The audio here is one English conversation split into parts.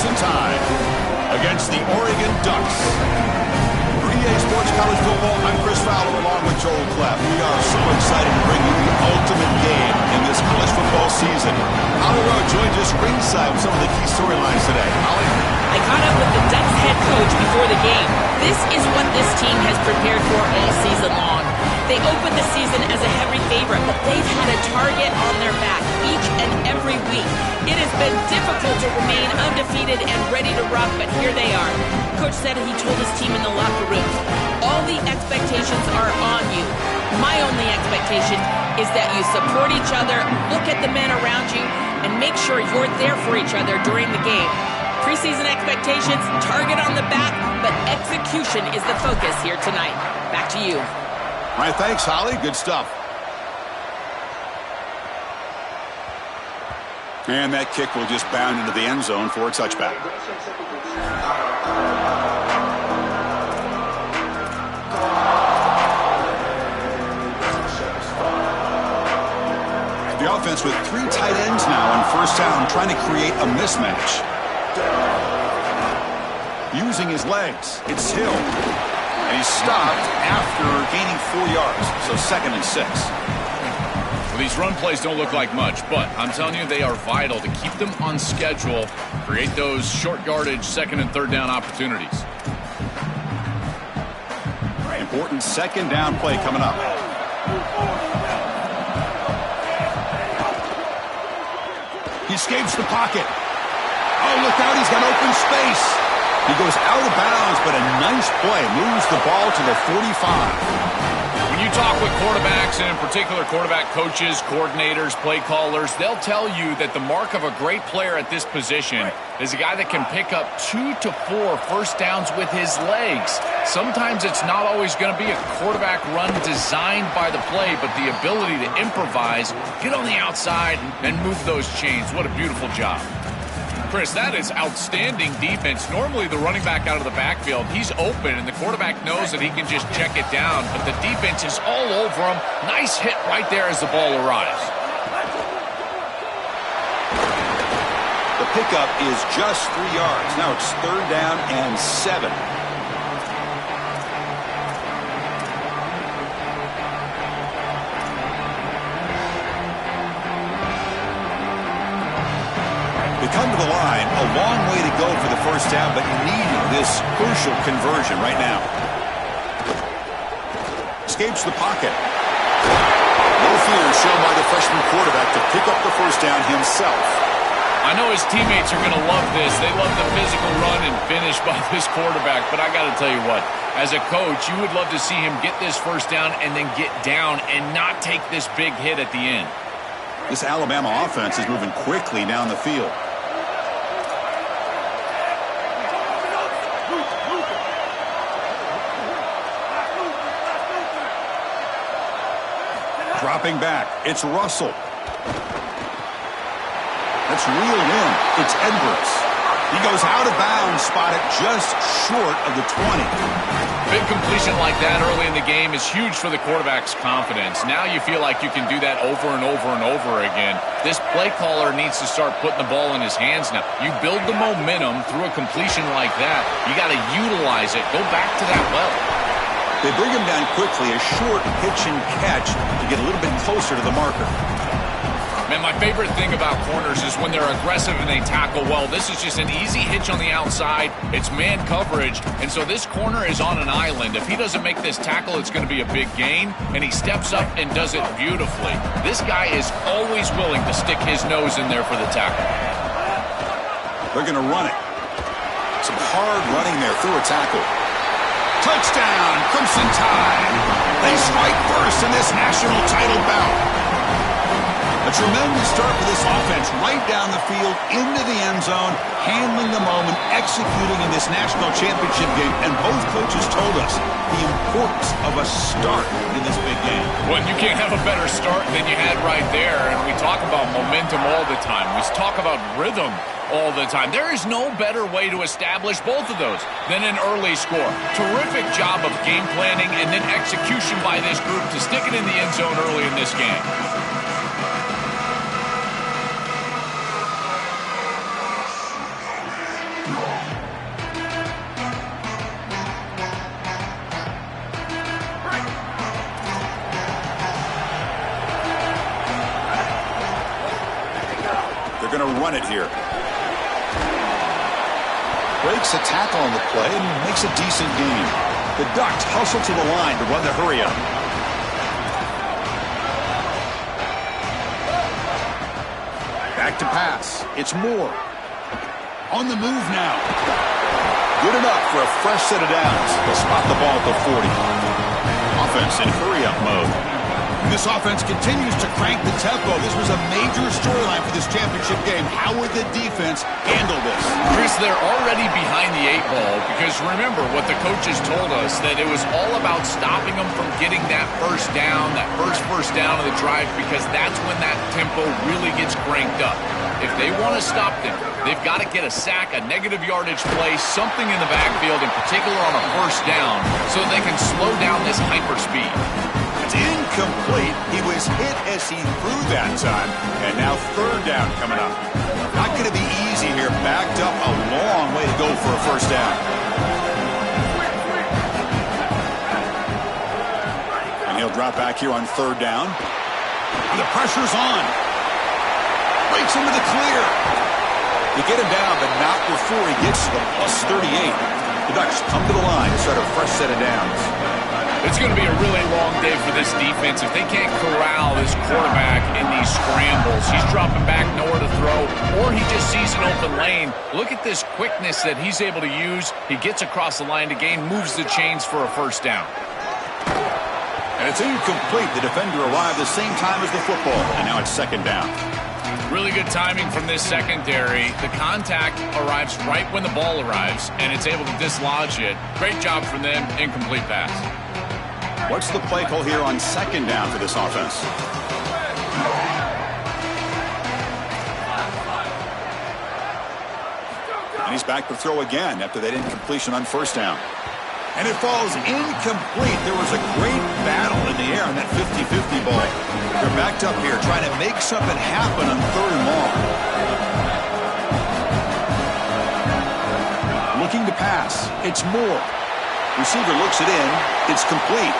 Crimson Tide against the Oregon Ducks. For EA Sports College Football, I'm Chris Fowler along with Joel Klepp. We are so excited to bring you the ultimate game in this college football season. Holly Rowe joins us ringside with some of the key storylines today. Holly? I caught up with the Ducks head coach before the game. This is what this team has prepared for all season long. They opened the season as a heavy favorite, but they've had a target on their back each and every week. It has been difficult to remain undefeated and ready to rock, but here they are. Coach said he told his team in the locker room, all the expectations are on you. My only expectation is that you support each other, look at the men around you, and make sure you're there for each other during the game. Preseason expectations, target on the back, but execution is the focus here tonight. Back to you. All right, thanks, Holly. Good stuff. And that kick will just bound into the end zone for a touchback. The offense with 3 tight ends now on first down, trying to create a mismatch. Using his legs, it's Hill. And he's stopped after gaining 4 yards, so 2nd and 6. Well, these run plays don't look like much, but I'm telling you, they are vital to keep them on schedule, create those short yardage 2nd and 3rd down opportunities. Important 2nd down play coming up. He escapes the pocket. Oh, look out, he's got open space. He goes out of bounds, but a nice play. Moves the ball to the 45. When you talk with quarterbacks, and in particular quarterback coaches, coordinators, play callers, they'll tell you that the mark of a great player at this position is a guy that can pick up 2 to 4 first downs with his legs. Sometimes it's not always going to be a quarterback run designed by the play, but the ability to improvise, get on the outside, and move those chains. What a beautiful job. Chris, that is outstanding defense. Normally the running back out of the backfield, he's open, and the quarterback knows that he can just check it down, but the defense is all over him. Nice hit right there as the ball arrives. The pickup is just 3 yards. Now it's 3rd down and 7. They come to the line, a long way to go for the first down, but needing this crucial conversion right now. Escapes the pocket. No fear shown by the freshman quarterback to pick up the first down himself. I know his teammates are going to love this. They love the physical run and finish by this quarterback, but I got to tell you what, as a coach, you would love to see him get this first down and then get down and not take this big hit at the end. This Alabama offense is moving quickly down the field. Dropping back, it's Russell. That's reeled in. It's Edwards. He goes out of bounds, spotted just short of the 20. Big completion like that early in the game is huge for the quarterback's confidence. Now you feel like you can do that over and over and over again. This play caller needs to start putting the ball in his hands now. You build the momentum through a completion like that. You got to utilize it. Go back to that well. They bring him down quickly, a short pitch and catch to get a little bit closer to the marker. Man, my favorite thing about corners is when they're aggressive and they tackle well. This is just an easy hitch on the outside. It's man coverage, and so this corner is on an island. If he doesn't make this tackle, it's going to be a big gain, and he steps up and does it beautifully. This guy is always willing to stick his nose in there for the tackle. They're going to run it. Some hard running there through a tackle. Touchdown, Crimson Tide. They strike first in this national title bout. A tremendous start for this offense, right down the field, into the end zone, handling the moment, executing in this national championship game. And both coaches told us the importance of a start in this big game. Well, you can't have a better start than you had right there. And we talk about momentum all the time. We talk about rhythm all the time. There is no better way to establish both of those than an early score. Terrific job of game planning and then execution by this group to stick it in the end zone early in this game. run it here. Breaks a tackle on the play and makes a decent gain. The Ducks hustle to the line to run the hurry up. Back to pass. It's Moore. On the move now. Good enough for a fresh set of downs. They'll spot the ball at the 40. Offense in hurry-up mode. And this offense continues to crank the tempo. This was a major storyline for this championship game. How would the defense handle this? Chris, they're already behind the 8-ball because remember what the coaches told us, that it was all about stopping them from getting that first down, that first down of the drive, because that's when that tempo really gets cranked up. If they want to stop them, they've got to get a sack, a negative yardage play, something in the backfield, in particular on a first down, so they can slow down this hyperspeed. It's incomplete. He was hit as he threw that time. And now third down coming up. Not going to be easy here. Backed up a long way to go for a first down. And he'll drop back here on third down. And the pressure's on. Breaks into the clear. You get him down, but not before he gets to the +38. The Ducks come to the line to start a fresh set of downs. It's going to be a really long day for this defense. If they can't corral this quarterback in these scrambles, he's dropping back, nowhere to throw, or he just sees an open lane. Look at this quickness that he's able to use. He gets across the line to gain, moves the chains for a first down. And it's incomplete. The defender arrived the same time as the football, and now it's second down. Really good timing from this secondary. The contact arrives right when the ball arrives, and it's able to dislodge it. Great job from them. Incomplete pass. What's the play call here on second down for this offense? And he's back to throw again after that incompletion on first down. And it falls incomplete. There was a great battle in the air on that 50-50 ball. They're backed up here trying to make something happen on third and long. Looking to pass. It's Moore. Receiver looks it in. It's complete.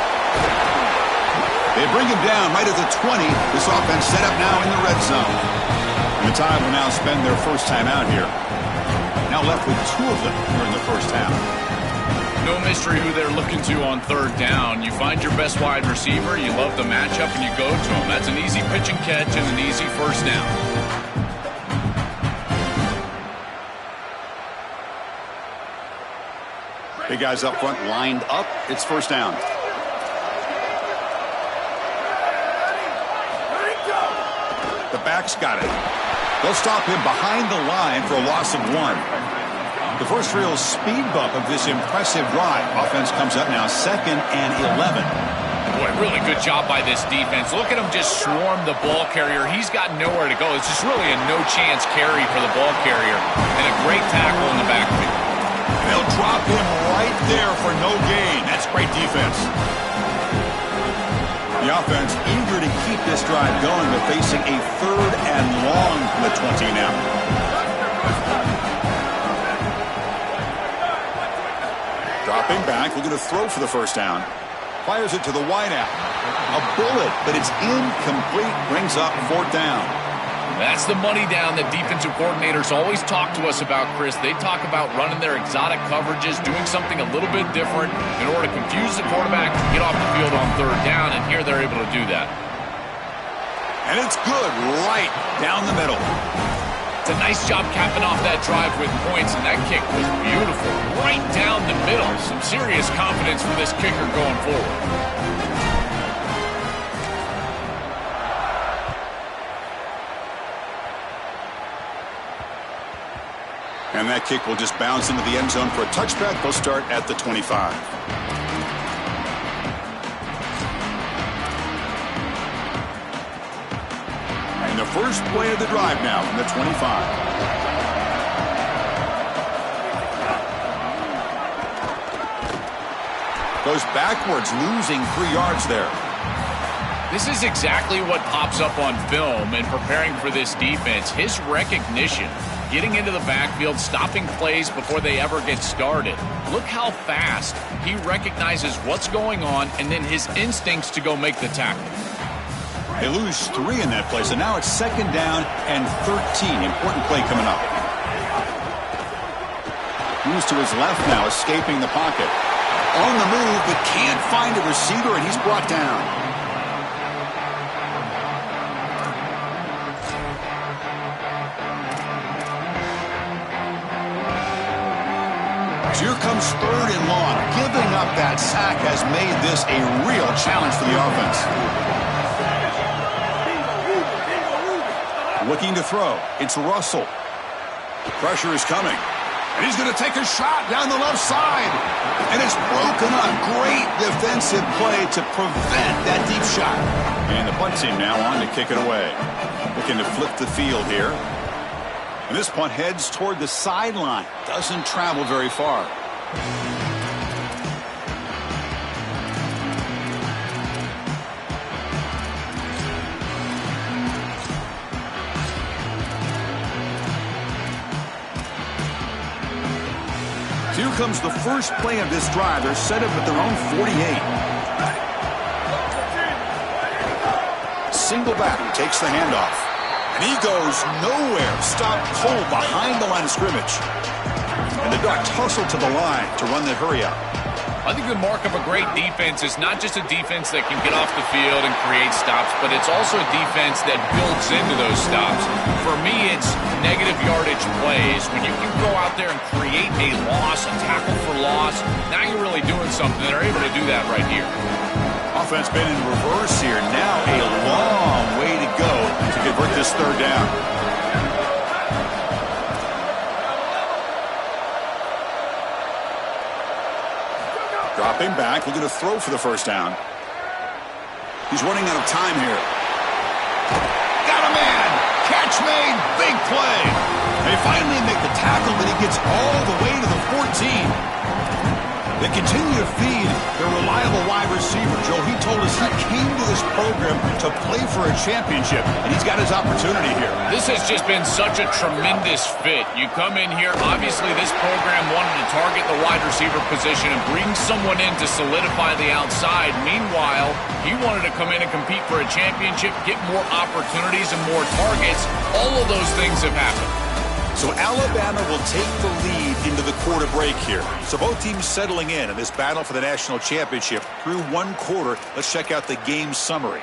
They bring him down right at the 20. This offense set up now in the red zone. And the Tide will now spend their first time out here. Now left with two of them here in the first half. No mystery who they're looking to on third down. You find your best wide receiver, you love the matchup, and you go to him. That's an easy pitch and catch and an easy first down. Big guys up front lined up. It's first down. The back's got it. They'll stop him behind the line for a loss of 1. The first real speed bump of this impressive drive. Offense comes up now 2nd and 11. Boy, really good job by this defense. Look at him just swarm the ball carrier. He's got nowhere to go. It's just really a no-chance carry for the ball carrier. And a great tackle in the backfield. They'll drop him right there for no gain. That's great defense. The offense eager to keep this drive going, but facing a third and long from the 20 now. Dropping back, looking to throw for the first down. Fires it to the wideout. A bullet, but it's incomplete. Brings up fourth down. That's the money down that defensive coordinators always talk to us about, Chris. They talk about running their exotic coverages, doing something a little bit different in order to confuse the quarterback to get off the field on third down, and here they're able to do that. And it's good right down the middle. It's a nice job capping off that drive with points, and that kick was beautiful. Right down the middle. Some serious confidence for this kicker going forward. And that kick will just bounce into the end zone for a touchback. They'll start at the 25. And the first play of the drive now from the 25. Goes backwards, losing 3 yards there. This is exactly what pops up on film in preparing for this defense. His recognition, getting into the backfield, stopping plays before they ever get started. Look how fast he recognizes what's going on and then his instincts to go make the tackle. They lose 3 in that play, so now it's 2nd down and 13. Important play coming up. Moves to his left now, escaping the pocket. On the move, but can't find a receiver, and he's brought down. Here comes 3rd and long. Giving up that sack has made this a real challenge for the offense. Looking to throw. It's Russell. Pressure is coming. And he's going to take a shot down the left side. And it's broken up. Great defensive play to prevent that deep shot. And the punt team now on to kick it away. Looking to flip the field here. And this punt heads toward the sideline. Doesn't travel very far. Here comes the first play of this drive. They're set up at their own 48. Single back takes the handoff. And he goes nowhere. Stop cold behind the line of scrimmage. And the Ducks hustle to the line to run the hurry up. I think the mark of a great defense is not just a defense that can get off the field and create stops, but it's also a defense that builds into those stops. For me, it's negative yardage plays. When you can go out there and create a loss, a tackle for loss, now you're really doing something. They're able to do that right here. Offense been in reverse here. Now a long way to go to convert this 3rd down. Dropping back, looking to throw for the 1st down. He's running out of time here. Got a man! Catch made! Big play! They finally make the tackle, but he gets all the way to the 14. They continue to feed their reliable wide receiver. Joe, he told us he came to this program to play for a championship, and he's got his opportunity here. This has just been such a tremendous fit. You come in here, obviously this program wanted to target the wide receiver position and bring someone in to solidify the outside. Meanwhile, he wanted to come in and compete for a championship, get more opportunities and more targets. All of those things have happened. So Alabama will take the lead into the quarter break here. So both teams settling in this battle for the national championship through 1 quarter. Let's check out the game summary.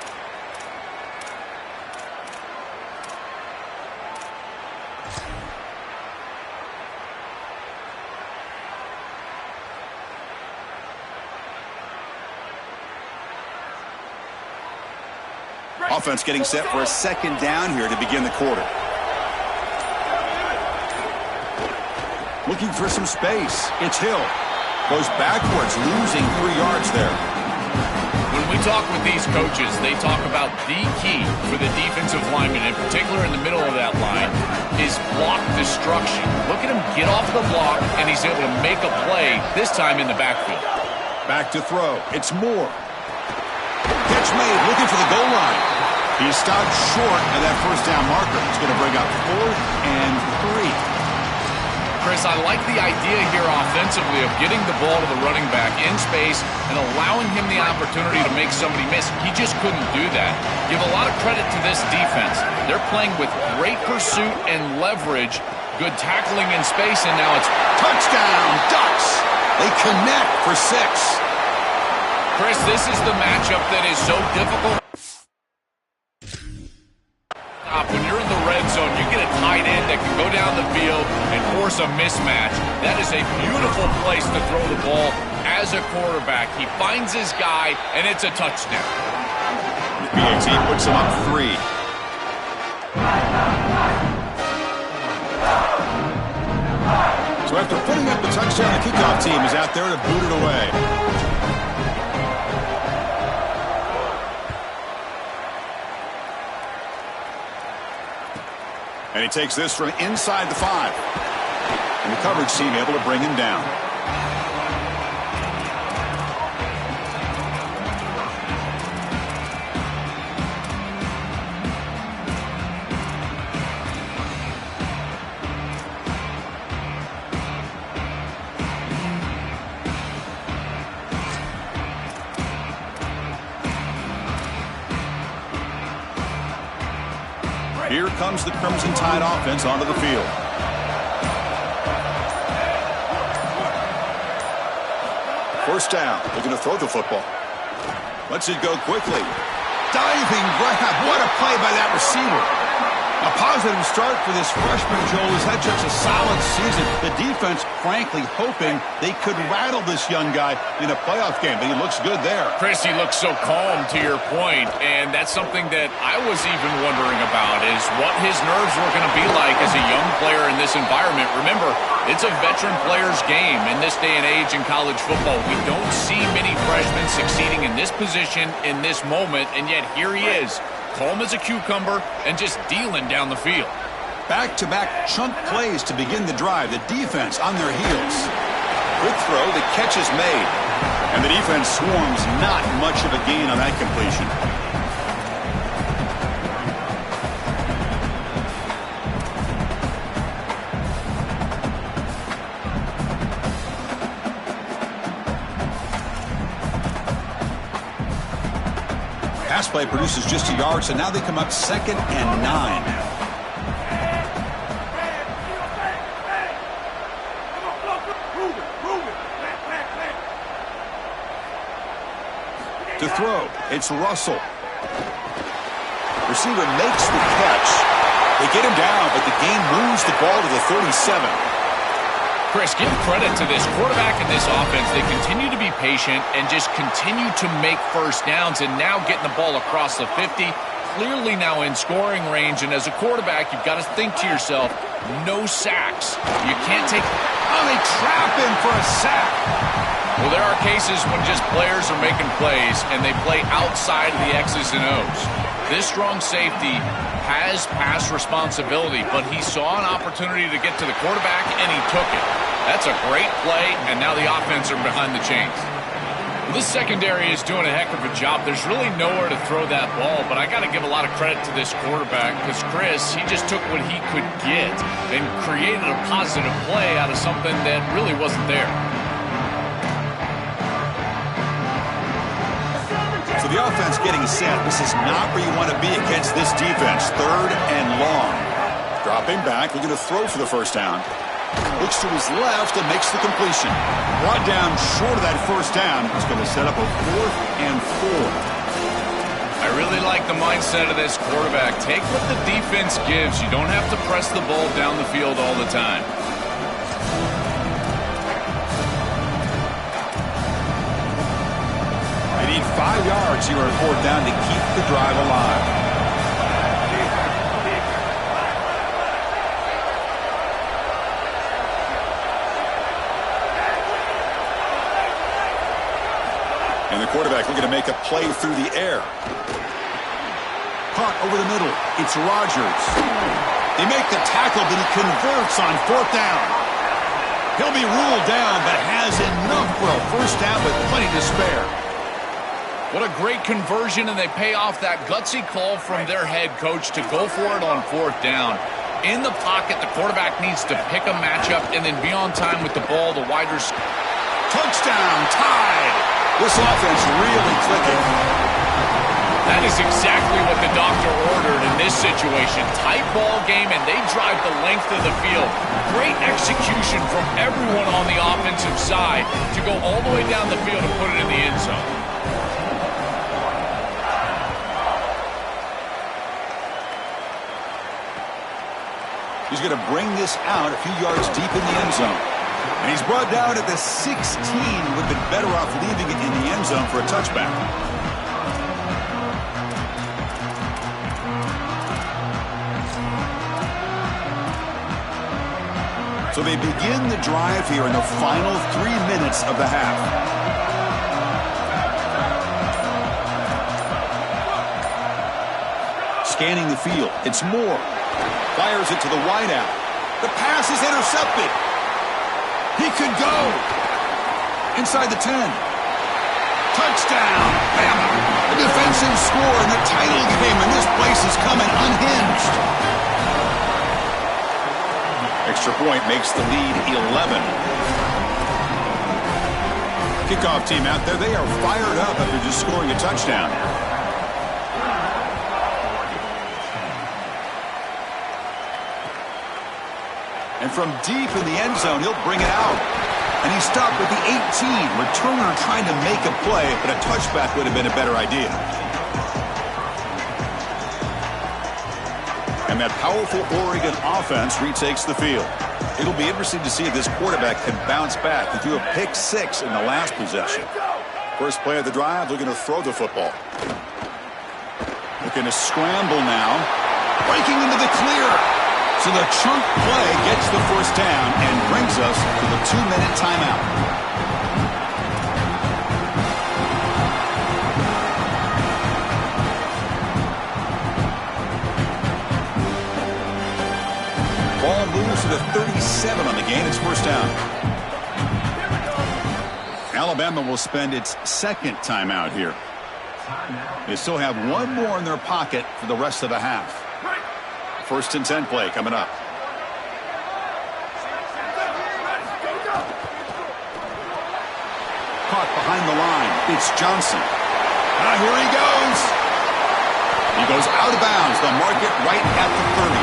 Offense getting set for a 2nd down here to begin the quarter. Looking for some space. It's Hill. Goes backwards, losing 3 yards there. When we talk with these coaches, they talk about the key for the defensive lineman, in particular in the middle of that line, is block destruction. Look at him get off the block, and he's able to make a play, this time in the backfield. Back to throw. It's Moore. Catch made, looking for the goal line. He stopped short of that 1st down marker. It's going to bring up 4th and 3. Chris, I like the idea here offensively of getting the ball to the running back in space and allowing him the opportunity to make somebody miss. He just couldn't do that. Give a lot of credit to this defense. They're playing with great pursuit and leverage, good tackling in space, and now it's touchdown, Ducks. They connect for 6. Chris, this is the matchup that is so difficult. When you're in the red zone, you get a tight end that can go down the field and force a mismatch. That is a beautiful place to throw the ball as a quarterback. He finds his guy, and it's a touchdown. BAT puts him up 3. So after putting up the touchdown, the kickoff team is out there to boot it away. And he takes this from inside the 5. And the coverage team able to bring him down. here comes the Crimson Tide offense onto the field. First down. They're going to throw the football. Lets it go quickly. Diving grab. What a play by that receiver. A positive start for this freshman, Joel, who's had such a solid season. The defense, frankly, hoping they could rattle this young guy in a playoff game, but he looks good there. Chris, he looks so calm, to your point, and that's something that I was even wondering about, is what his nerves were going to be like as a young player in this environment. Remember, it's a veteran player's game in this day and age in college football. We don't see many freshmen succeeding in this position in this moment, and yet here he is, calm as a cucumber and just dealing down the field. Back-to-back chunk plays to begin the drive. The defense on their heels. Quick throw, the catch is made. And the defense swarms, not much of a gain on that completion. Pass play produces just a yard, so now they come up 2nd and 9. To throw, it's Russell. Receiver makes the catch. They get him down, but the game moves the ball to the 37. Chris, give credit to this quarterback and this offense. They continue to be patient and just continue to make first downs, and now getting the ball across the 50, clearly now in scoring range. And as a quarterback, you've got to think to yourself, no sacks. You can't take... Oh, they trap him for a sack. Well, there are cases when just players are making plays and they play outside of the X's and O's. This strong safety has pass responsibility, but he saw an opportunity to get to the quarterback and he took it. That's a great play, and now the offense are behind the chains. Well, this secondary is doing a heck of a job. There's really nowhere to throw that ball, but I got to give a lot of credit to this quarterback because Chris, he just took what he could get and created a positive play out of something that really wasn't there. So the offense getting set. This is not where you want to be against this defense. 3rd and long. Dropping back, looking to throw for the first down. Looks to his left and makes the completion. Brought down short of that first down. It's going to set up a 4th and 4. I really like the mindset of this quarterback. Take what the defense gives. You don't have to press the ball down the field all the time. They need 5 yards here on 4th down to keep the drive alive. And the quarterback looking to make a play through the air. Caught over the middle. It's Rodgers. They make the tackle, but he converts on 4th down. He'll be ruled down, but has enough for a first down with plenty to spare. What a great conversion, and they pay off that gutsy call from their head coach to go for it on 4th down. In the pocket, the quarterback needs to pick a matchup and then be on time with the ball. The wide receiver. Touchdown, Tide. This offense really clicking. That is exactly what the doctor ordered in this situation. Tight ball game, and they drive the length of the field. Great execution from everyone on the offensive side to go all the way down the field and put it in the end zone. He's going to bring this out a few yards deep in the end zone. And he's brought down at the 16. Would have been better off leaving it in the end zone for a touchback. So they begin the drive here in the final 3 minutes of the half. Scanning the field. It's Moore. Fires it to the wideout. The pass is intercepted. He could go. Inside the 10. Touchdown. Bama. A defensive score in the title game, and this place is coming unhinged. Extra point makes the lead 11. Kickoff team out there. They are fired up after just scoring a touchdown. And from deep in the end zone, he'll bring it out. And he stopped at the 18. Returner trying to make a play, but a touchback would have been a better idea. And that powerful Oregon offense retakes the field. It'll be interesting to see if this quarterback can bounce back. He threw a pick 6 in the last possession. First play of the drive, looking to throw the football. Looking to scramble now. Breaking into the clear. So the chunk play gets the first down and brings us to the 2-minute timeout. Ball moves to the 37 on the gain. It's first down. Alabama will spend its second timeout here. They still have one more in their pocket for the rest of the half. First and 10 play coming up. Caught behind the line. It's Johnson. Now here he goes. He goes out of bounds. They'll mark it right at the 30.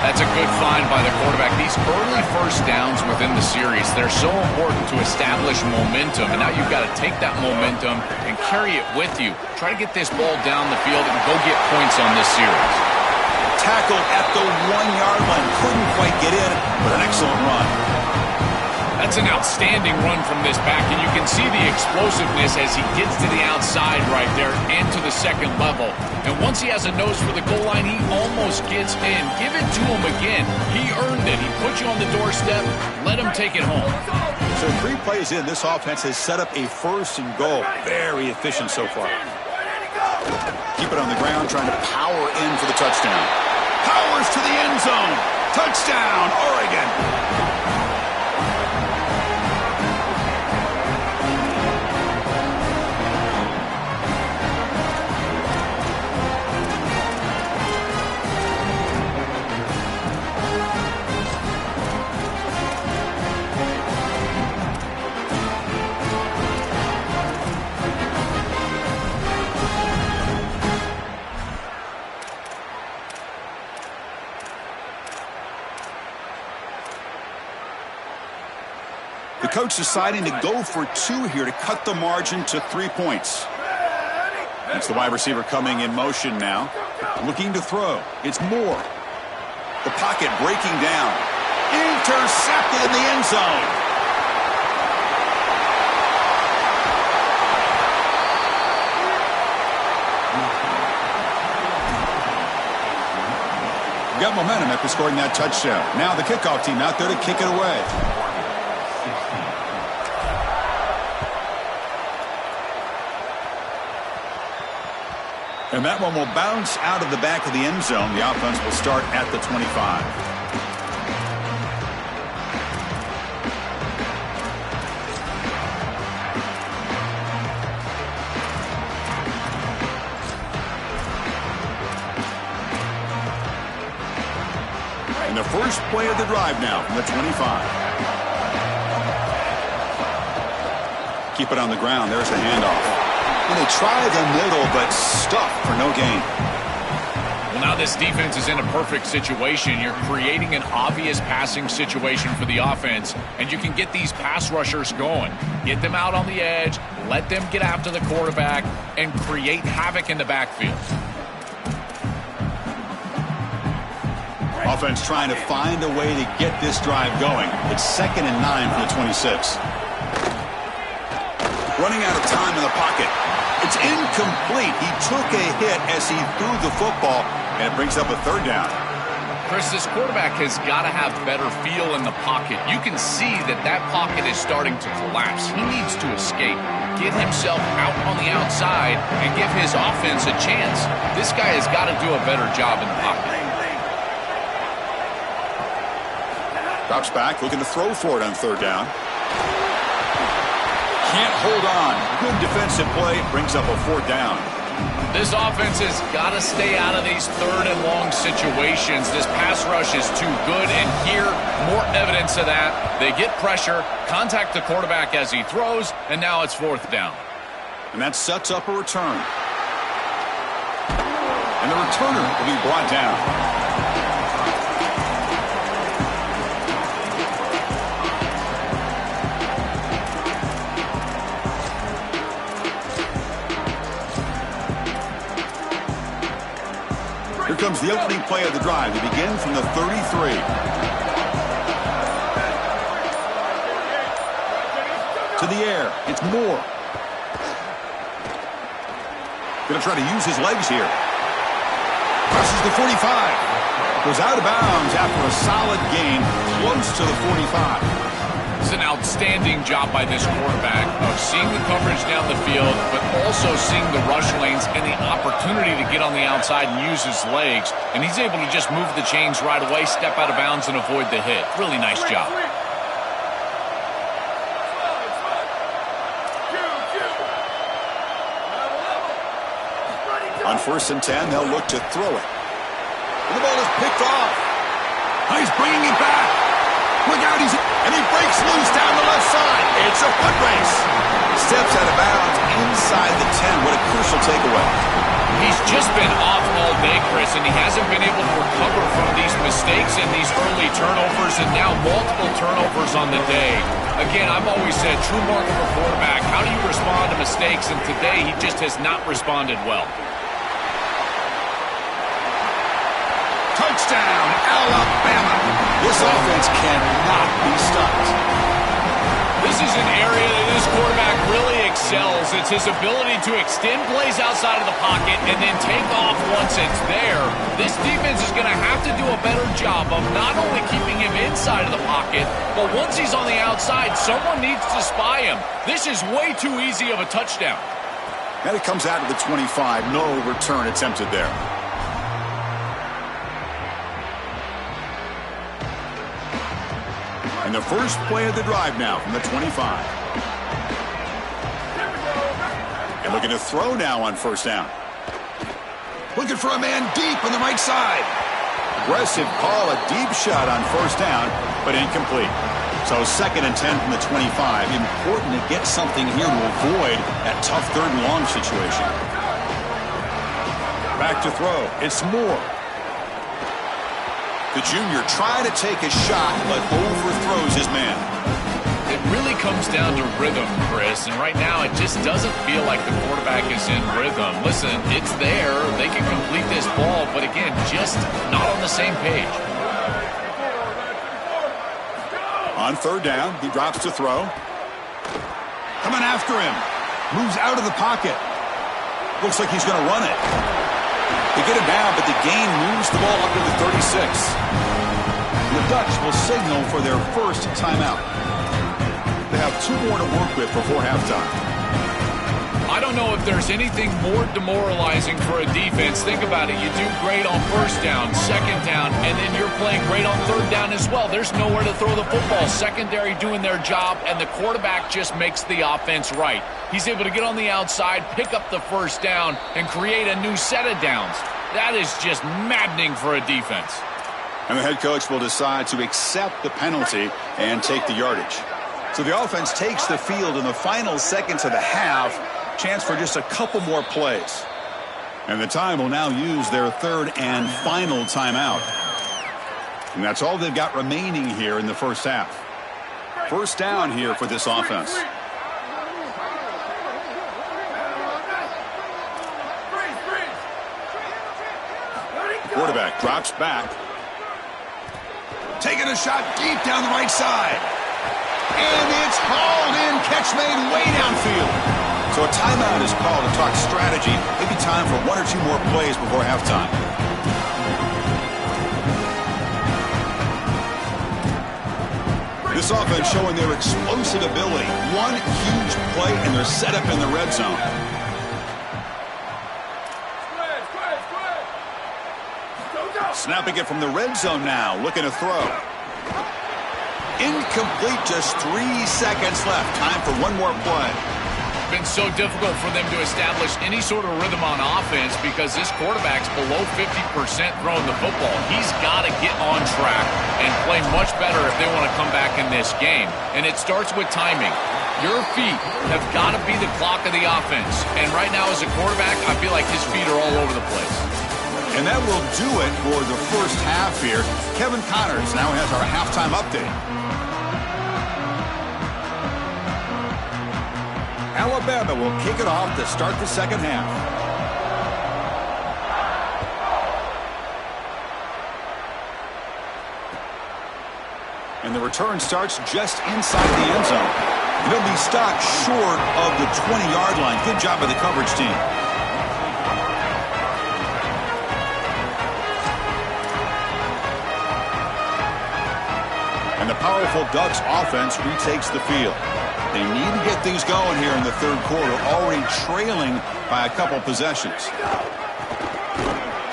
That's a good find by the quarterback. These early first downs within the series, they're so important to establish momentum. And now you've got to take that momentum and carry it with you. Try to get this ball down the field and go get points on this series. Tackled at the 1-yard line. Couldn't quite get in, but an excellent run. That's an outstanding run from this back, and you can see the explosiveness as he gets to the outside right there and to the second level. And once he has a nose for the goal line, he almost gets in. Give it to him again. He earned it. He put you on the doorstep. Let him take it home. So 3 plays in, this offense has set up a first and goal. Very efficient so far. Keep it on the ground, trying to power in for the touchdown. Powers to the end zone. Touchdown, Oregon. Coach deciding to go for 2 here to cut the margin to 3 points. It's the wide receiver coming in motion now. Looking to throw. It's Moore. The pocket breaking down. Intercepted in the end zone. Got momentum after scoring that touchdown. Now the kickoff team out there to kick it away. And that one will bounce out of the back of the end zone. The offense will start at the 25. And the first play of the drive now from the 25. Keep it on the ground. There's the handoff. And they try the middle, but stuffed for no gain. Well, now this defense is in a perfect situation. You're creating an obvious passing situation for the offense, and you can get these pass rushers going. Get them out on the edge, let them get after the quarterback, and create havoc in the backfield. Offense trying to find a way to get this drive going. It's 2nd and 9 from the 26. Running out of time in the pocket. It's incomplete. He took a hit as he threw the football, and it brings up a 3rd down. Chris, this quarterback has got to have better feel in the pocket. You can see that pocket is starting to collapse. He needs to escape, get himself out on the outside, and give his offense a chance. This guy has got to do a better job in the pocket. Drops back, looking to throw for it on 3rd down. Can't hold on. Good defensive play. Brings up a 4th down. This offense has got to stay out of these 3rd and long situations. This pass rush is too good, and here, more evidence of that. They get pressure, contact the quarterback as he throws, and now it's 4th down. And that sets up a return. And the returner will be brought down. comes the opening play of the drive. They begin from the 33. To the air. It's Moore. Going to try to use his legs here. Crosses the 45. Goes out of bounds after a solid gain close to the 45. It's an outstanding job by this quarterback of seeing the coverage down the field, but also seeing the rush lanes and the opportunity to get on the outside and use his legs. And he's able to just move the chains right away, step out of bounds, and avoid the hit. Really nice job. On 1st and 10, they'll look to throw it. And the ball is picked off. He's bringing it back. Look out, and he breaks loose down the left side. It's a foot race. Steps out of bounds inside the 10. What a crucial takeaway. He's just been off all day, Chris, and he hasn't been able to recover from these mistakes and these early turnovers, and now multiple turnovers on the day. Again, I've always said, true mark of a quarterback, how do you respond to mistakes? And today, he just has not responded well. Touchdown, Alabama. This offense cannot be stopped. This is an area that this quarterback really excels. It's his ability to extend plays outside of the pocket and then take off once it's there. This defense is going to have to do a better job of not only keeping him inside of the pocket, but once he's on the outside, someone needs to spy him. This is way too easy of a touchdown. And it comes out of the 25. No return attempted there. And the first play of the drive now from the 25. And looking to throw now on 1st down. Looking for a man deep on the right side. Aggressive call, a deep shot on 1st down, but incomplete. So 2nd and 10 from the 25. Important to get something here to avoid that tough 3rd and long situation. Back to throw. It's Moore. The junior trying to take a shot, but overthrows his man. It really comes down to rhythm, Chris, and right now it just doesn't feel like the quarterback is in rhythm. Listen, it's there. They can complete this ball, but again, just not on the same page. On 3rd down, he drops to throw. Coming after him. Moves out of the pocket. Looks like he's going to run it. They get it down, but the gain moves the ball up to the 36. The Ducks will signal for their first timeout. They have 2 more to work with before halftime. I don't know if there's anything more demoralizing for a defense. Think about it. You do great on 1st down, 2nd down, and then you're playing great on 3rd down as well. There's nowhere to throw the football. Secondary doing their job, and the quarterback just makes the offense right. He's able to get on the outside, pick up the 1st down, and create a new set of downs. That is just maddening for a defense. And the head coach will decide to accept the penalty and take the yardage. So the offense takes the field in the final seconds of the half. Chance for just a couple more plays. And the time will now use their 3rd and final timeout. And that's all they've got remaining here in the first half. 1st down here for this offense. Quarterback drops back. Taking a shot deep down the right side. And it's hauled in. Catch made way downfield. So a timeout is called to talk strategy. Maybe time for 1 or 2 more plays before halftime. This offense showing their explosive ability. One huge play and they're set up in the red zone. Snapping it from the red zone now. Looking to throw. Incomplete, just 3 seconds left. Time for 1 more play. Been so difficult for them to establish any sort of rhythm on offense because this quarterback's below 50% throwing the football. He's got to get on track and play much better if they want to come back in this game. And it starts with timing. Your feet have got to be the clock of the offense. And right now as a quarterback, I feel like his feet are all over the place. And that will do it for the first half here. Kevin Connors now has our halftime update. Alabama will kick it off to start the second half. the return starts just inside the end zone. He'll be stopped short of the 20-yard line. Good job by the coverage team. And the powerful Ducks offense retakes the field. They need to get things going here in the third quarter, already trailing by a couple possessions.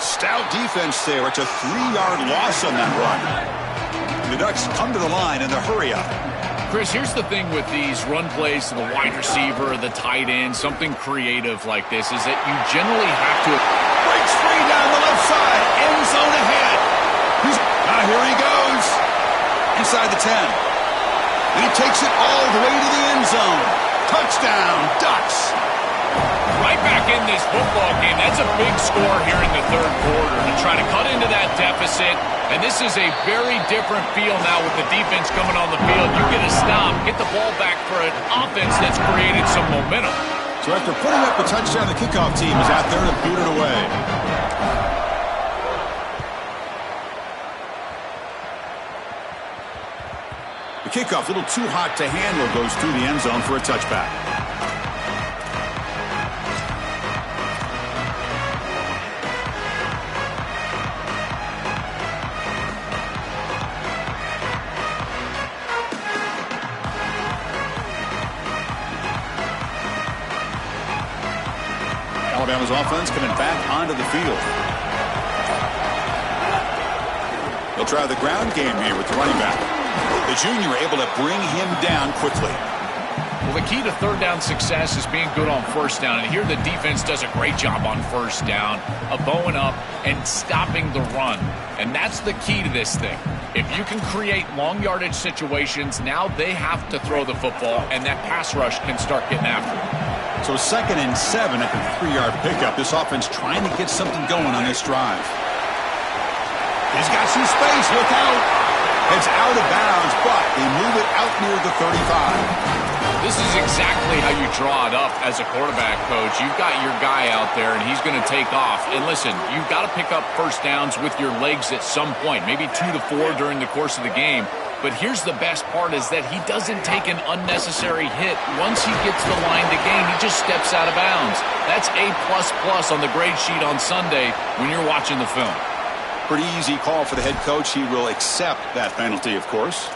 Stout defense there. It's a 3-yard loss on that run. The Ducks come to the line in the hurry up. Chris, here's the thing with these run plays to the wide receiver, the tight end, something creative like this is that you generally have to... Breaks free down the left side. End zone ahead. Here he goes. Inside the 10. And he takes it all the way to the end zone. Touchdown, Ducks. Right back in this football game. That's a big score here in the third quarter to try to cut into that deficit. And this is a very different feel now with the defense coming on the field. You get a stop, get the ball back for an offense that's created some momentum. So after putting up a touchdown, the kickoff team is out there to boot it away. The kickoff, a little too hot to handle, goes through the end zone for a touchback. Alabama's offense coming back onto the field. They'll try the ground game here with the running back. The junior able to bring him down quickly. Well, the key to third down success is being good on first down. And here the defense does a great job on first down of bowing up and stopping the run. And that's the key to this thing. If you can create long yardage situations, now they have to throw the football, and that pass rush can start getting after it. So 2nd and 7 at the 3-yard pickup. This offense trying to get something going on this drive. He's got some space. Look out. It's out of bounds, but they move it out near the 35. This is exactly how you draw it up as a quarterback, coach. You've got your guy out there, and he's going to take off. And listen, you've got to pick up first downs with your legs at some point, maybe 2 to 4 during the course of the game. But here's the best part is that he doesn't take an unnecessary hit. Once he gets the line to gain, he just steps out of bounds. That's A++ on the grade sheet on Sunday when you're watching the film. Pretty easy call for the head coach. He will accept that penalty, of course.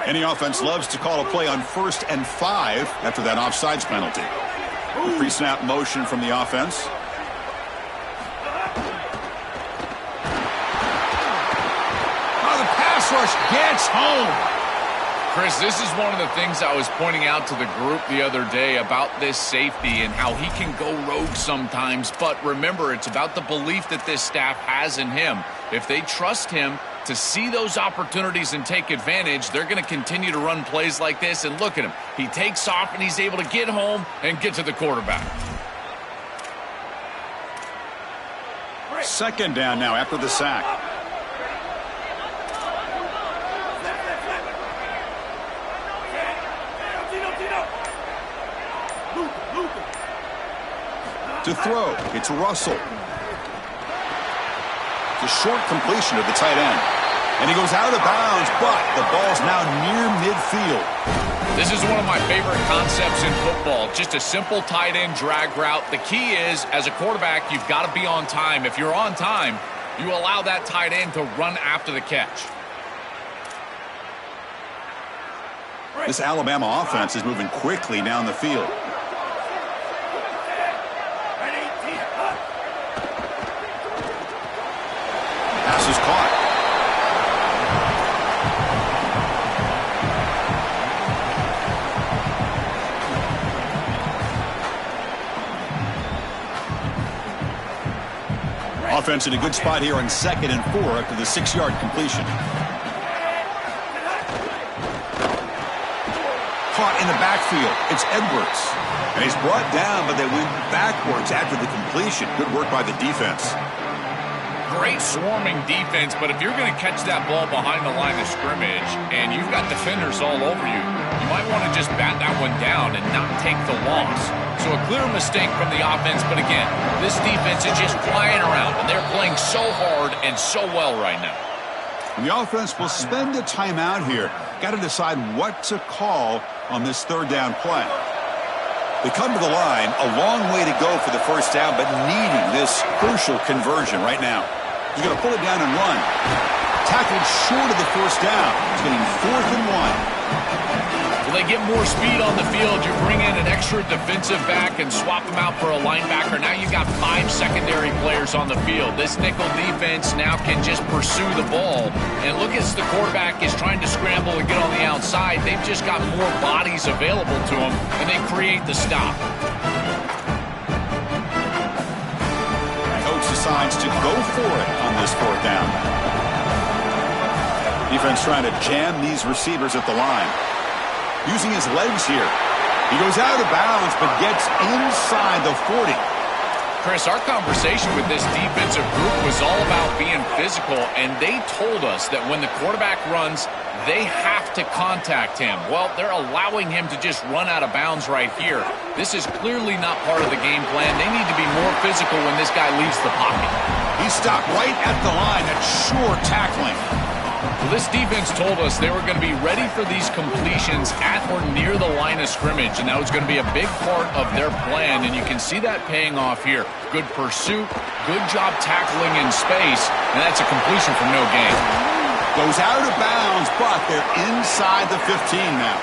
Any offense loves to call a play on 1st and 5 after that offsides penalty. The pre-snap motion from the offense. Oh, the pass rush gets home. Chris, this is one of the things I was pointing out to the group the other day about this safety and how he can go rogue sometimes. But remember, it's about the belief that this staff has in him. If they trust him to see those opportunities and take advantage, they're going to continue to run plays like this. And look at him. He takes off and he's able to get home and get to the quarterback. 2nd down now after the sack. To throw, it's Russell. It's a short completion to the tight end. And he goes out of bounds, but the ball's now near midfield. This is one of my favorite concepts in football. Just a simple tight end drag route. The key is, as a quarterback, you've got to be on time. If you're on time, you allow that tight end to run after the catch. This Alabama offense is moving quickly down the field. Pass is caught. Offense in a good spot here on 2nd and 4 after the 6-yard completion. Caught in the backfield. It's Edwards. And he's brought down, but they went backwards after the completion. Good work by the defense. great swarming defense, but if you're going to catch that ball behind the line of scrimmage and you've got defenders all over you, you might want to just bat that one down and not take the loss. So a clear mistake from the offense, but again, this defense is just flying around, and they're playing so hard and so well right now. And the offense will spend a timeout here. Got to decide what to call on this third down play. They come to the line, a long way to go for the first down, but needing this crucial conversion right now. He's going to pull it down and run. Tackled short of the first down. He's getting 4th and 1. Well, they get more speed on the field. You bring in an extra defensive back and swap them out for a linebacker. Now you've got 5 secondary players on the field. This nickel defense now can just pursue the ball. And look, as the quarterback is trying to scramble and get on the outside, they've just got more bodies available to them, and they create the stop. Coach decides to go for it on this 4th down. Defense trying to jam these receivers at the line. Using his legs here. He goes out of bounds, but gets inside the 40. Chris, our conversation with this defensive group was all about being physical, and they told us that when the quarterback runs, they have to contact him. Well, they're allowing him to just run out of bounds right here. This is clearly not part of the game plan. They need to be more physical when this guy leaves the pocket. He stopped right at the line. That's sure tackling. Well, this defense told us they were going to be ready for these completions at or near the line of scrimmage, and that was going to be a big part of their plan, and you can see that paying off here. Good pursuit, good job tackling in space, and that's a completion for no gain. Goes out of bounds, but they're inside the 15 now.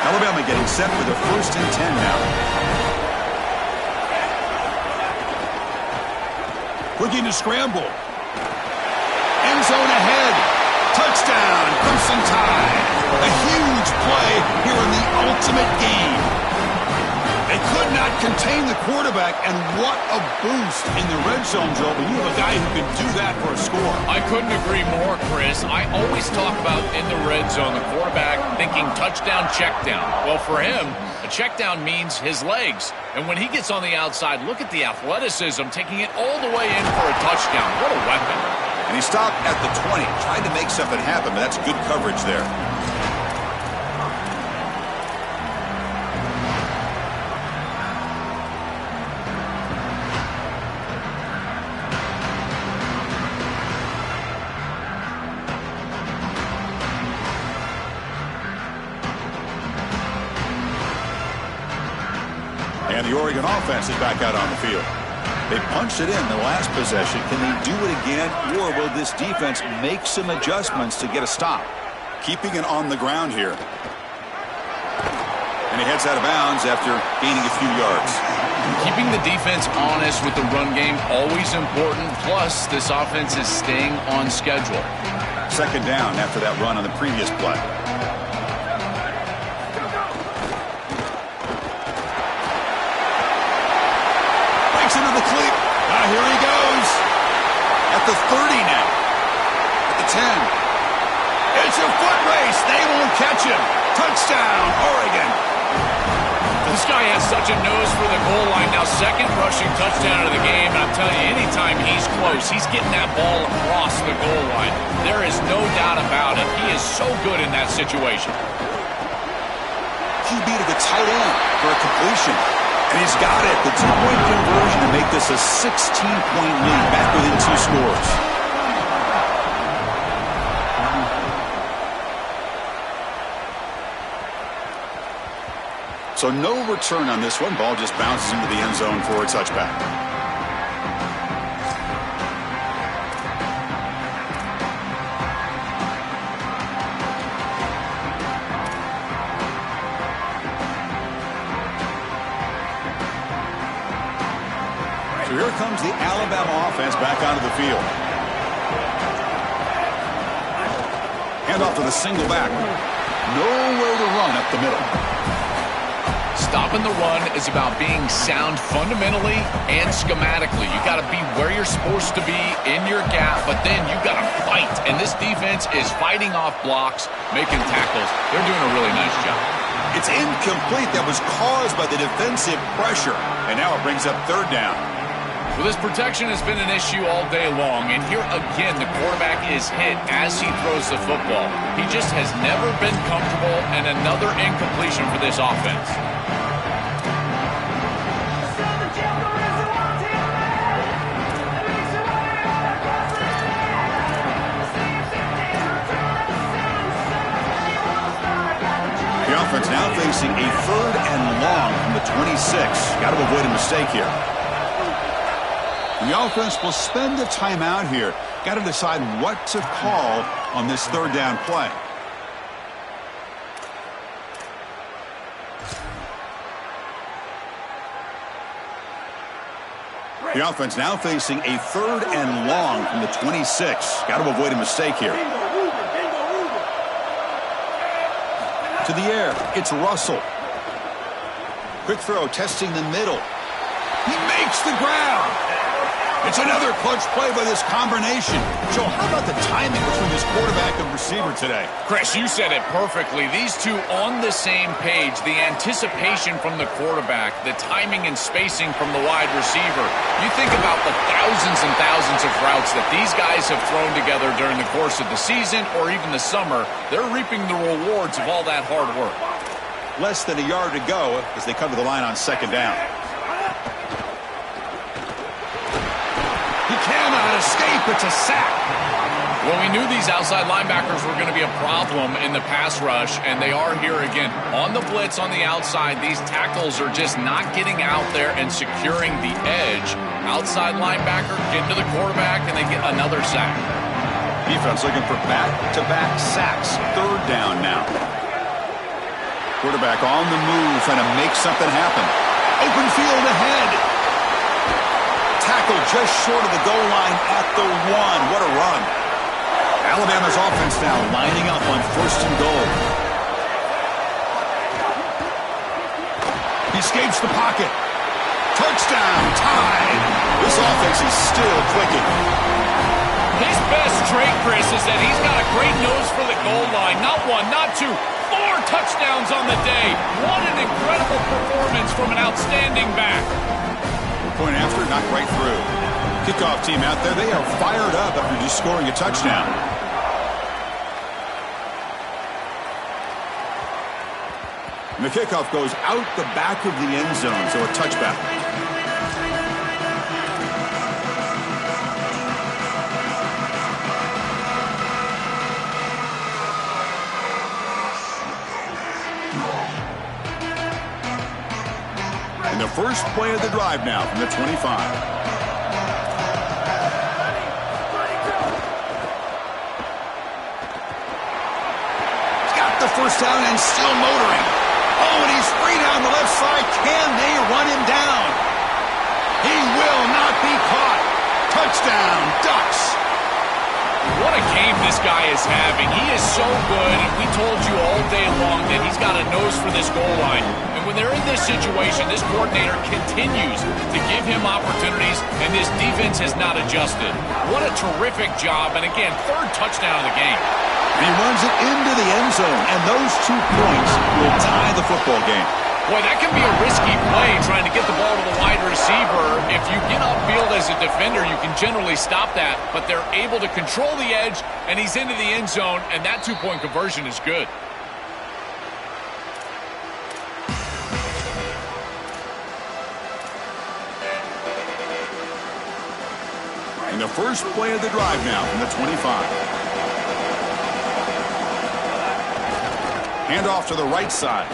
Alabama getting set for the 1st and 10 now. Looking to scramble. End zone ahead. Touchdown, Crimson Tide. A huge play here in the ultimate game. They could not contain the quarterback, and what a boost in the red zone, Joe. But you have a guy who can do that for a score. I couldn't agree more, Chris. I always talk about in the red zone, the quarterback thinking touchdown, check down. Well, for him, a check down means his legs. And when he gets on the outside, look at the athleticism, taking it all the way in for a touchdown. What a weapon. And he stopped at the 20, trying to make something happen, but that's good coverage there. And the Oregon offense is back out on the field. They punched it in the last possession. Can they do it again, or will this defense make some adjustments to get a stop? Keeping it on the ground here. And he heads out of bounds after gaining a few yards. Keeping the defense honest with the run game, always important. Plus, this offense is staying on schedule. 2nd down after that run on the previous play. Into the cleat. Here he goes. At the 30 now. At the 10. It's a foot race. They won't catch him. Touchdown, Oregon. This guy has such a nose for the goal line. Now, 2nd rushing touchdown of the game. And I'm telling you, anytime he's close, he's getting that ball across the goal line. There is no doubt about it. He is so good in that situation. QB to the tight end for a completion. And he's got it. The 2-point conversion to make this a 16-point lead, back within 2 scores. So no return on this one. Ball just bounces into the end zone for a touchback. So here comes the Alabama offense back onto the field. Hand off to the single back. Nowhere to run up the middle. Stopping the run is about being sound fundamentally and schematically. You got to be where you're supposed to be in your gap, but then you got to fight. And this defense is fighting off blocks, making tackles. They're doing a really nice job. It's incomplete. That was caused by the defensive pressure. And now it brings up 3rd down. Well, this protection has been an issue all day long, and here again the quarterback is hit as he throws the football. He just has never been comfortable, and another incompletion for this offense. The offense now facing a 3rd and long from the 26. Got to avoid a mistake here. The offense will spend the timeout here. Got to decide what to call on this 3rd down play. The offense now facing a 3rd and long from the 26. Got to avoid a mistake here. To the air, it's Russell. Quick throw, testing the middle. He makes the ground. It's another clutch play by this combination. Joe, how about the timing between this quarterback and receiver today? Chris, you said it perfectly. These two on the same page. The anticipation from the quarterback, the timing and spacing from the wide receiver. You think about the thousands and thousands of routes that these guys have thrown together during the course of the season or even the summer. They're reaping the rewards of all that hard work. Less than a yard to go as they come to the line on 2nd down. He cannot escape. It's a sack. Well, we knew these outside linebackers were going to be a problem in the pass rush, and they are here again. On the blitz on the outside, these tackles are just not getting out there and securing the edge. Outside linebacker get to the quarterback, and they get another sack. Defense looking for back-to-back sacks. 3rd down now. Quarterback on the move, trying to make something happen. Open field ahead. Tackle just short of the goal line at the 1. What a run. Alabama's offense now lining up on 1st and goal. He escapes the pocket. Touchdown, tied. This offense is still clicking. His best trait, Chris, is that he's got a great nose for the goal line. Not 1, not 2, 4 touchdowns on the day. What an incredible performance from an outstanding back. Point after, knocked right through. Kickoff team out there, they are fired up after just scoring a touchdown. And the kickoff goes out the back of the end zone, so a touchback. And the first play of the drive now from the 25. The first down and still motoring. Oh, and he's free down the left side. Can they run him down? He will not be caught. Touchdown, Ducks. What a game this guy is having. He is so good, and we told you all day long that he's got a nose for this goal line. And when they're in this situation, this coordinator continues to give him opportunities, and this defense has not adjusted. What a terrific job, and again, 3rd touchdown of the game. And he runs it into the end zone, and those 2 points will tie the football game. Boy, that can be a risky play, trying to get the ball to the wide receiver. If you get upfield as a defender, you can generally stop that, but they're able to control the edge, and he's into the end zone, and that 2-point conversion is good. And the first play of the drive now from the 25. Handoff to the right side.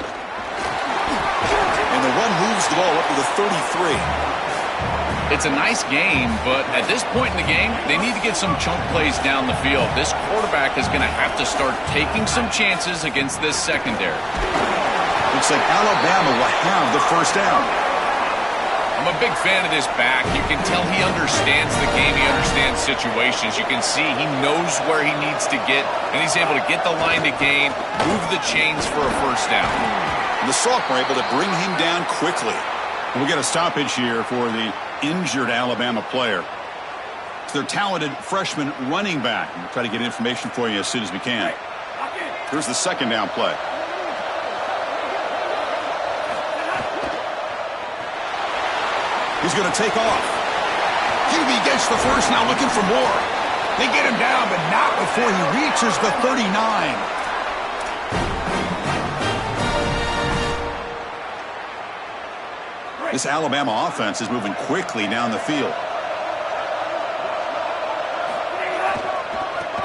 And the run moves the ball up to the 33. It's a nice game, but at this point in the game, they need to get some chunk plays down the field. This quarterback is going to have to start taking some chances against this secondary. Looks like Alabama will have the first down. I'm a big fan of this back. You can tell he understands the game. He understands situations. You can see he knows where he needs to get, and he's able to get the line to gain, move the chains for a first down. And the Salk were able to bring him down quickly. And we get a stoppage here for the injured Alabama player. It's their talented freshman running back. We'll try to get information for you as soon as we can. Here's the 2nd down play. He's going to take off. QB gets the first, now looking for more. They get him down, but not before he reaches the 39. This Alabama offense is moving quickly down the field.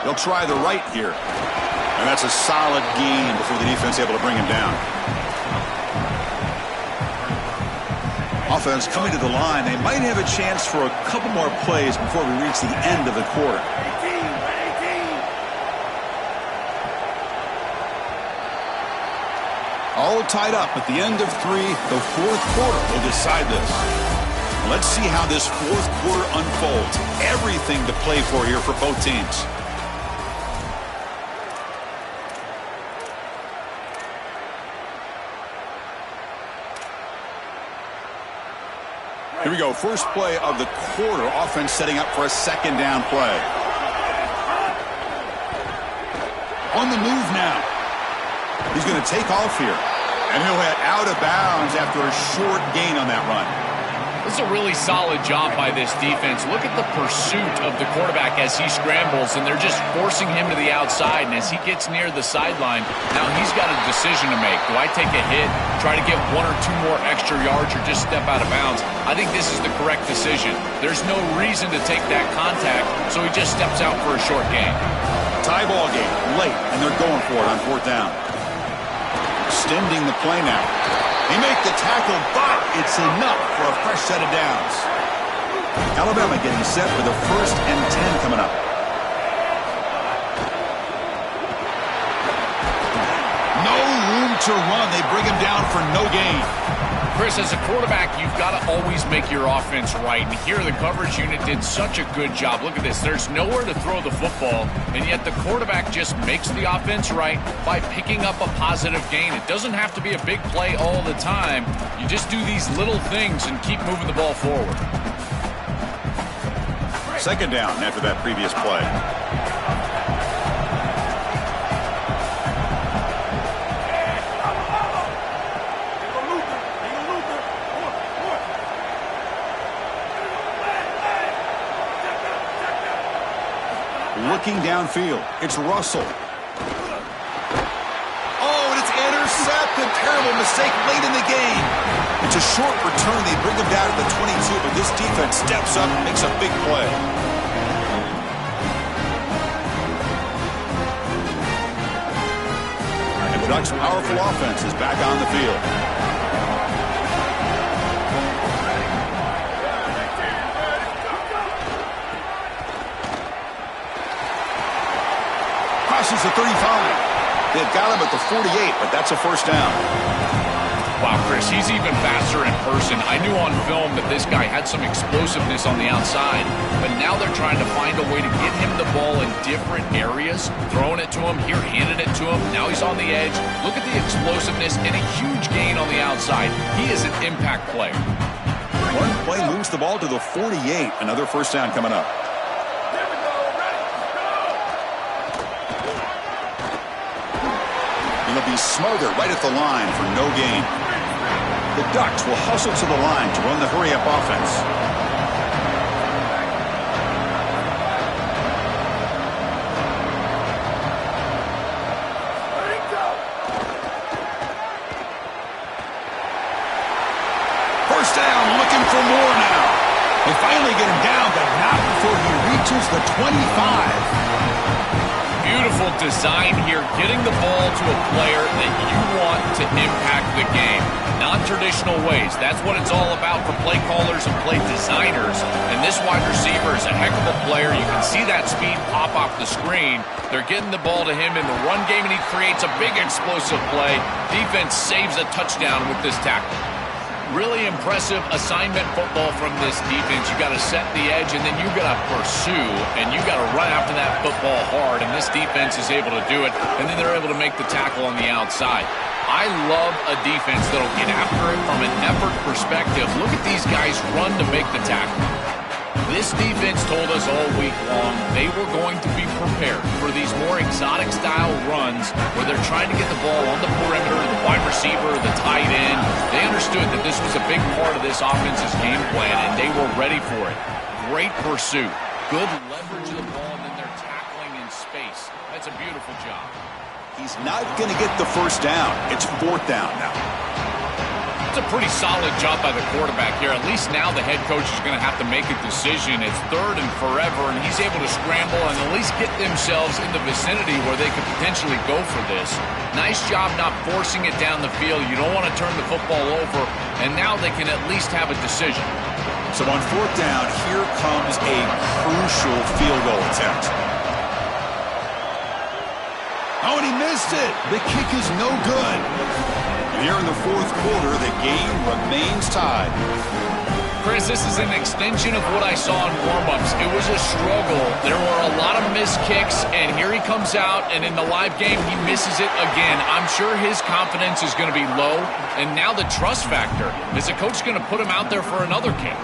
They'll try the right here. And that's a solid gain before the defense is able to bring him down. Offense coming to the line. They might have a chance for a couple more plays before we reach the end of the quarter. All tied up at the end of 3. The fourth quarter will decide this. Let's see how this fourth quarter unfolds. Everything to play for here for both teams. Here we go. First play of the quarter. Offense setting up for a second down play. On the move now. He's going to take off here. And he'll head out of bounds after a short gain on that run. This is a really solid job by this defense. Look at the pursuit of the quarterback as he scrambles, and they're just forcing him to the outside. And as he gets near the sideline, now he's got a decision to make. Do I take a hit, try to get 1 or 2 more extra yards, or just step out of bounds? I think this is the correct decision. There's no reason to take that contact, so he just steps out for a short gain. Tie ball game late, and they're going for it on 4th down. Extending the play now. They make the tackle, but it's enough for a fresh set of downs. Alabama getting set for the 1st and 10 coming up. No room to run. They bring him down for no gain. Chris, as a quarterback, you've got to always make your offense right. And here the coverage unit did such a good job. Look at this. There's nowhere to throw the football, and yet the quarterback just makes the offense right by picking up a positive gain. It doesn't have to be a big play all the time. You just do these little things and keep moving the ball forward. Second down after that previous play. Looking downfield, it's Russell. Oh, and it's intercepted. Terrible mistake late in the game. It's a short return. They bring him down to the 22, but this defense steps up and makes a big play. And the Ducks' powerful offense is back on the field. Crosses the 35. They've got him at the 48, but that's a first down. Wow, Chris, he's even faster in person. I knew on film that this guy had some explosiveness on the outside, but now they're trying to find a way to get him the ball in different areas, throwing it to him, here handing it to him. Now he's on the edge. Look at the explosiveness and a huge gain on the outside. He is an impact player. One play moves the ball to the 48. Another first down coming up. It'll be smothered right at the line for no gain. The Ducks will hustle to the line to run the hurry-up offense. First down, looking for more now. They finally get him down, but not before he reaches the 25. Beautiful design here, getting the ball to a player that you want to impact the game. Non-traditional ways, that's what it's all about for play callers and play designers. And this wide receiver is a heck of a player. You can see that speed pop off the screen. They're getting the ball to him in the run game, and he creates a big explosive play. Defense saves a touchdown with this tackle. Really impressive assignment football from this defense. You got to set the edge, and then you got to pursue, and you got to run after that football hard, and this defense is able to do it, and then they're able to make the tackle on the outside. I love a defense that'll get after it from an effort perspective. Look at these guys run to make the tackle. This defense told us all week long they were going to be prepared for these more exotic style runs where they're trying to get the ball on the perimeter, the wide receiver, the tight end. They understood that this was a big part of this offense's game plan, and they were ready for it. great pursuit. Good leverage of the ball, and then they're tackling in space. That's a beautiful job. He's not going to get the first down. It's 4th down now. It's a pretty solid job by the quarterback here. At least now the head coach is going to have to make a decision. It's 3rd and forever, and he's able to scramble and at least get themselves in the vicinity where they could potentially go for this. Nice job not forcing it down the field. You don't want to turn the football over, and now they can at least have a decision. So on 4th down, here comes a crucial field goal attempt. Oh, and he missed it. The kick is no good. And here in the 4th quarter, the game remains tied. Chris, this is an extension of what I saw in warm-ups. It was a struggle. There were a lot of missed kicks, and here he comes out, and in the live game, he misses it again. I'm sure his confidence is going to be low, and now the trust factor. Is the coach going to put him out there for another kick?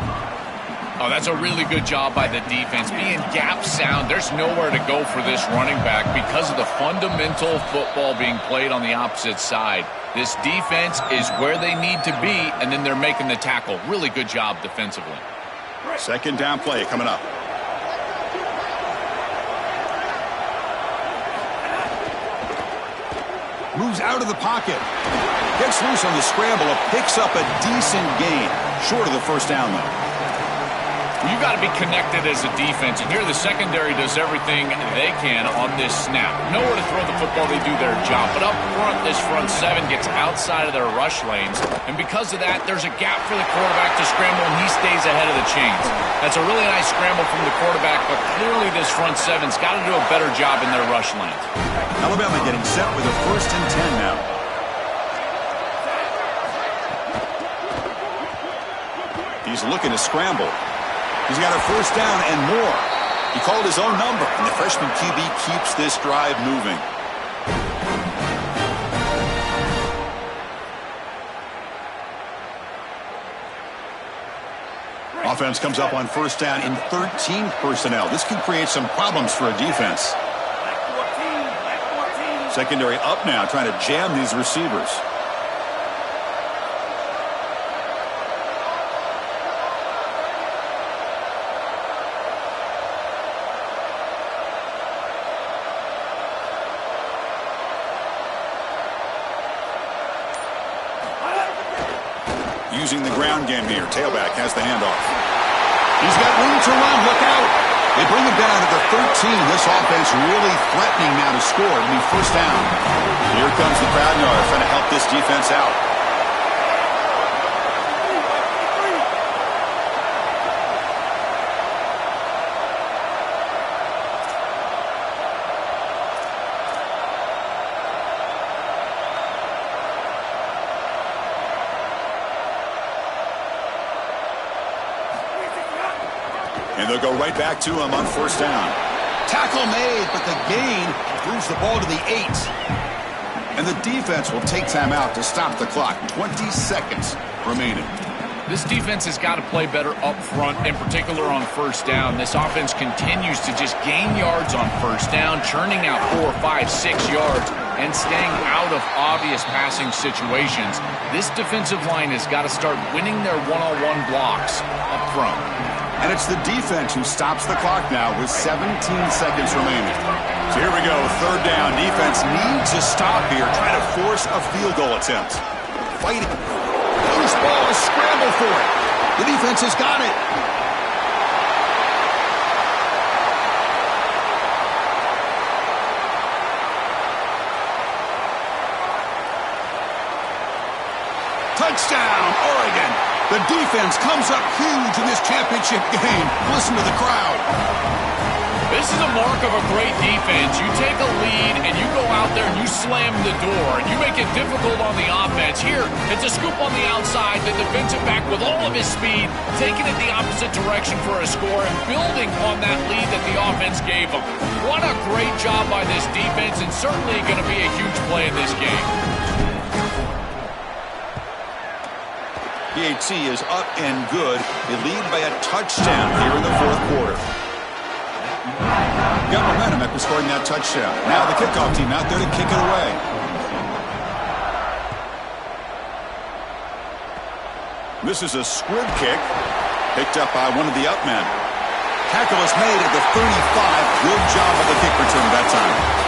Oh, that's a really good job by the defense. Being gap sound, there's nowhere to go for this running back because of the fundamental football being played on the opposite side. This defense is where they need to be, and then they're making the tackle. Really good job defensively. 2nd down play coming up. Moves out of the pocket. Gets loose on the scramble. Picks up a decent gain. Short of the first down, though. You've got to be connected as a defense, and here the secondary does everything they can on this snap. Nowhere to throw the football, they do their job. But up front, this front 7 gets outside of their rush lanes, and because of that, there's a gap for the quarterback to scramble, and he stays ahead of the chains. That's a really nice scramble from the quarterback, but clearly this front 7's got to do a better job in their rush lanes. Alabama getting set with a 1st and 10 now. He's looking to scramble. He's got a first down and more. He called his own number, and the freshman QB keeps this drive moving. Offense comes up on first down in 13 personnel. This can create some problems for a defense. Secondary up now, trying to jam these receivers. Using the ground game here. Tailback has the handoff. He's got room to run. Look out. They bring him down at the 13. This offense really threatening now to score. It'll be first down. Here comes the crowd noise trying to help this defense out. And they'll go right back to him on first down. Tackle made, but the gain moves the ball to the 8. And the defense will take time out to stop the clock. 20 seconds remaining. This defense has got to play better up front, in particular on first down. This offense continues to just gain yards on first down, churning out 4, 5, 6 yards, and staying out of obvious passing situations. This defensive line has got to start winning their one-on-one blocks up front. And it's the defense who stops the clock now with 17 seconds remaining. So here we go, third down. Defense needs a stop here, trying to force a field goal attempt. Fighting. Loose ball, a scramble for it. The defense has got it. Touchdown, Oregon. The defense comes up huge in this championship game. Listen to the crowd. This is a mark of a great defense. You take a lead and you go out there and you slam the door and you make it difficult on the offense. Here, it's a scoop on the outside. The defensive back with all of his speed, taking it the opposite direction for a score and building on that lead that the offense gave him. What a great job by this defense, and certainly going to be a huge play in this game. PAT is up and good. They lead by a touchdown here in the fourth quarter. Got momentum after scoring that touchdown. Now the kickoff team out there to kick it away. This is a squib kick picked up by one of the up men. Tackle is made at the 35. Good job of the kick return that time.